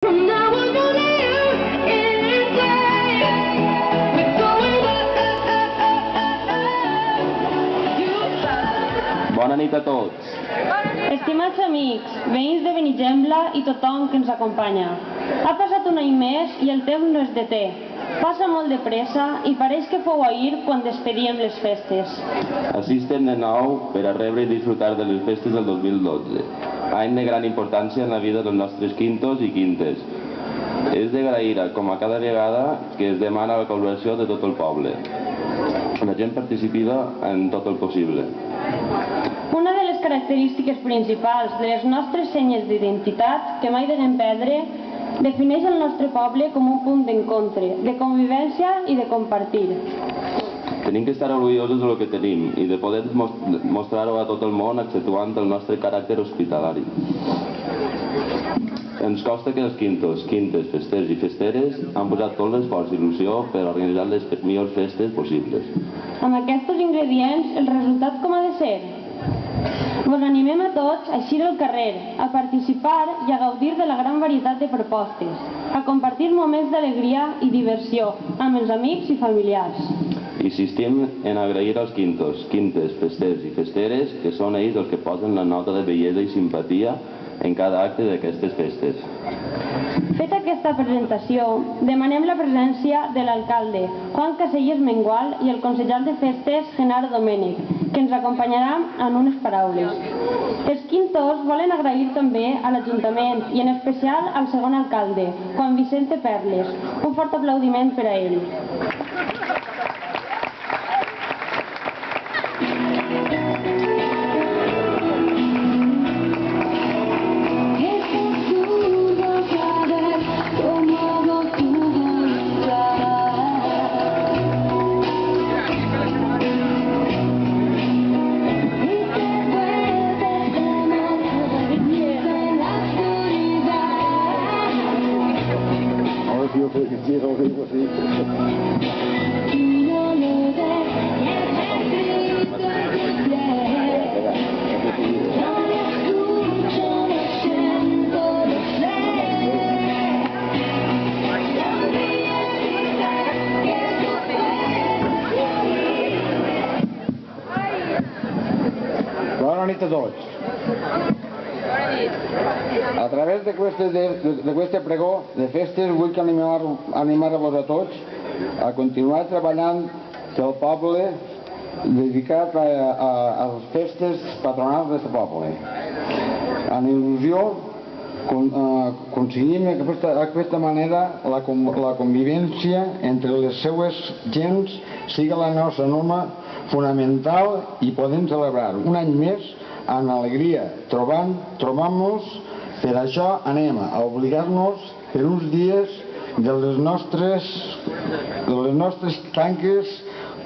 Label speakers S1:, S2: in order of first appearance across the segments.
S1: Bona nit a tots.
S2: Estimats amics, veïns de Benigembla i tothom que ens acompanya. Ha passat un any més i el temps no es deté. Passa molt de pressa i pareix que fou ahir quan despedíem les festes.
S1: Així estem de nou per a rebre i disfrutar de les festes del 2012. Any de gran importància en la vida dels nostres quintos i quintes. És d'agrair, com a cada vegada, que es demana la col·laboració de tot el poble. La gent participa en tot el possible.
S2: Una de les característiques principals de les nostres senyes d'identitat, que mai devem perdre, defineix el nostre poble com un punt d'encontre, de convivència i de compartir.
S1: Tenim que estar orgullosos del que tenim i de poder mostrar-ho a tot el món accentuant el nostre caràcter hospitalari. Ens consta que els quintos, quintes, festers i festeres han posat tot l'esforç i il·lusió per organitzar les millors festes possibles.
S2: Amb aquests ingredients, el resultat com ha de ser? Vos animem a tots a eixir al carrer, a participar i a gaudir de la gran varietat de propostes, a compartir moments d'alegria i diversió amb els amics i familiars.
S1: Insistim en agrair als quintos, quintes, festers i festeres, que són ells els que posen la nota de bellesa i simpatia en cada acte d'aquestes festes.
S2: Feta aquesta presentació, demanem la presència de l'alcalde, Juan Casellas Mengual, i el consellal de festes, Genaro Domènech, que ens acompanyarà en unes paraules. Els quintos volen agrair també a l'Ajuntament i en especial al segon alcalde, Juan Vicente Perles. Un fort aplaudiment per a ell.
S3: Bona nit a tots. A través d'aquest pregó de festes vull animar-vos a tots a continuar treballant pel poble dedicat a les festes patronals d'aquest poble. En il·lusió aconseguim d'aquesta manera la convivència entre les seues gens siga la nostra norma fonamental i podem celebrar un any més amb alegria, trobant-nos. Per això anem a obligar-nos per uns dies de les nostres tanques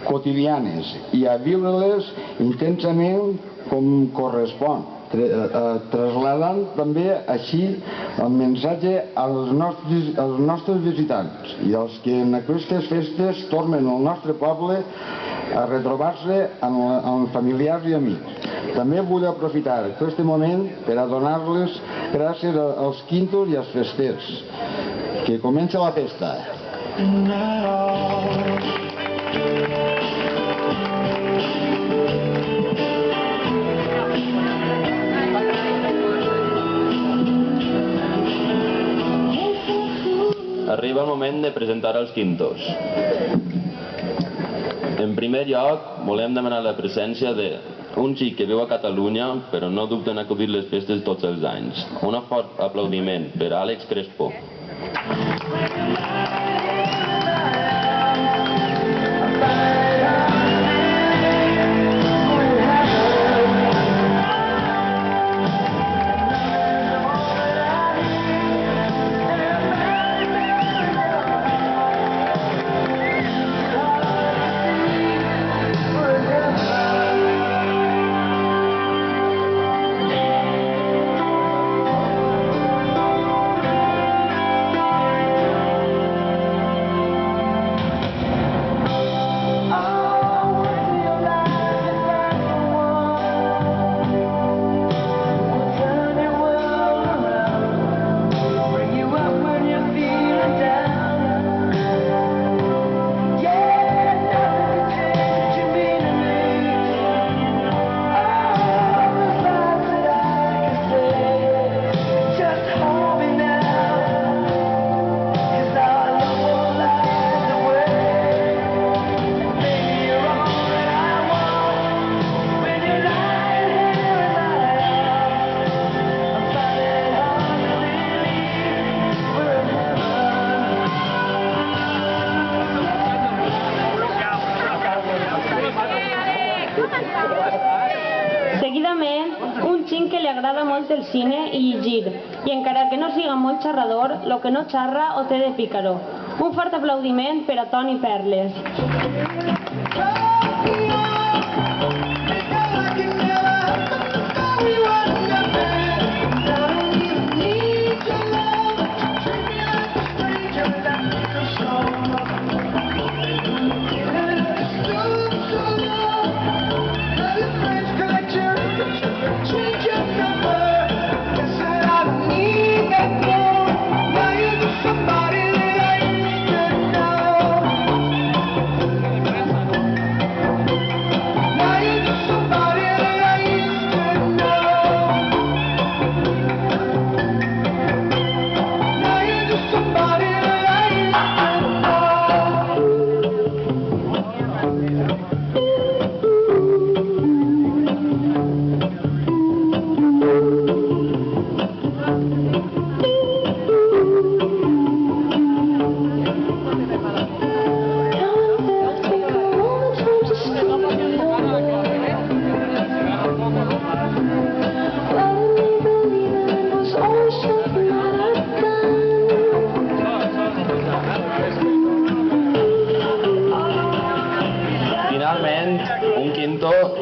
S3: quotidianes i a viure-les intensament com correspon, traslladant també així el missatge als nostres visitants i als que en aquestes festes tornen al nostre poble a retrobar-se amb familiars i amics. També vull aprofitar aquest moment per a donar-les gràcies als quintos i als festers. Que comença la festa.
S1: Arriba el moment de presentar els quintos. En primer lloc, volem demanar la presència d'un xic que viu a Catalunya, però no dubta en acudir les festes tots els anys. Un fort aplaudiment per a Àlex Crespo.
S2: agrada molt el cine i llegir, i encara que no siga molt xerrador, lo que no xerra ho té de pícaro. Un fort aplaudiment per a Toni Perles.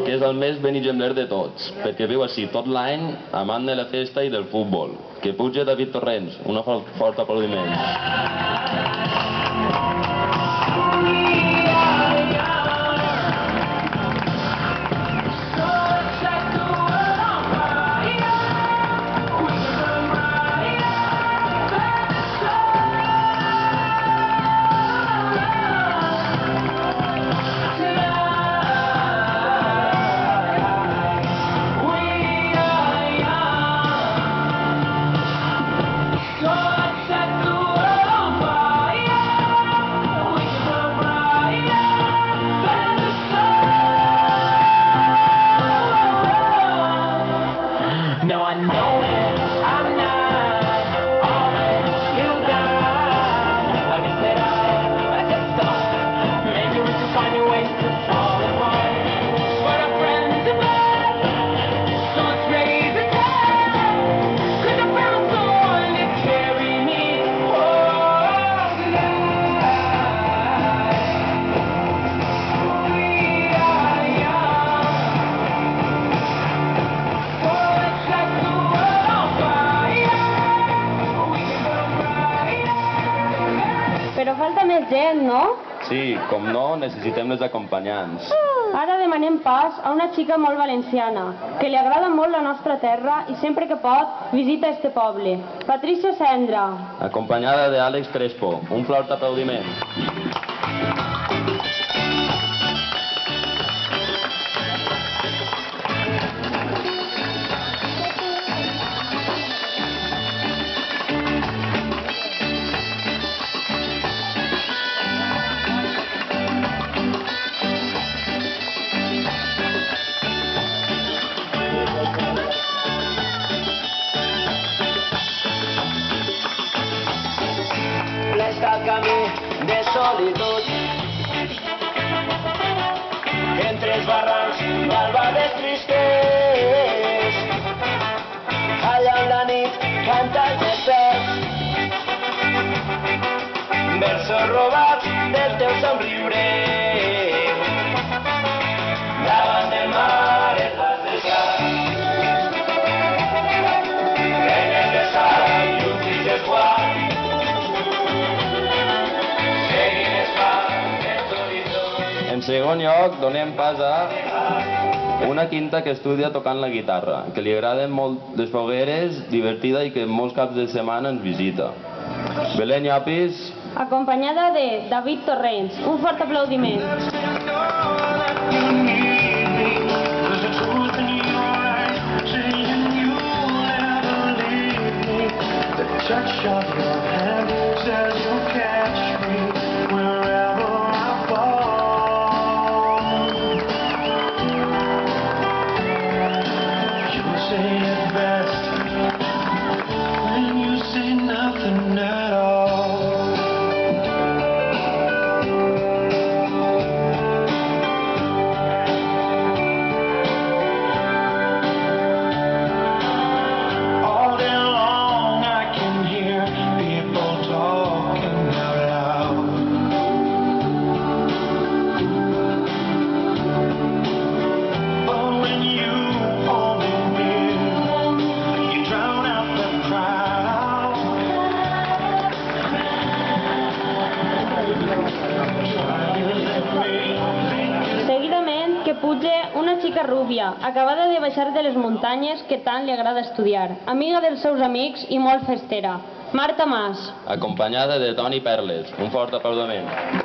S1: Que és el més benigembler de tots, perquè viu així tot l'any, amant de la festa i del futbol. Que puja David Torrents, un fort aplaudiment.
S2: Però falta més gent, no?
S1: Sí, com no, necessitem les acompanyants.
S2: Ara demanem pas a una xica molt valenciana, que li agrada molt la nostra terra i sempre que pot visita este poble. Patricia Sendra.
S1: Acompanyada d'Àlex Crespo. Un fort aplaudiment.
S4: El camí de solitud entre els barrancs d'albades tristes, allà on la nit canta els estels, versos robats del teu somriure, davant del mar et vas deixar, renes de sal i un trist esguard.
S1: En segon lloc, donem pas a una quinta que estudia tocant la guitarra, que li agraden molt les fogueres, divertida i que molts caps de setmana ens visita. Belén Llopis.
S2: Acompanyada de David Torrents. Un fort aplaudiment.
S4: Touch of your hand says you'll catch me wherever I fall. You say it best when you say nothing at all.
S2: xica rúbia, acabada de baixar de les muntanyes que tant li agrada estudiar, amiga dels seus amics i molt festera. Marta Mas.
S1: Acompanyada de Toni Perles. Un fort aplaudiment.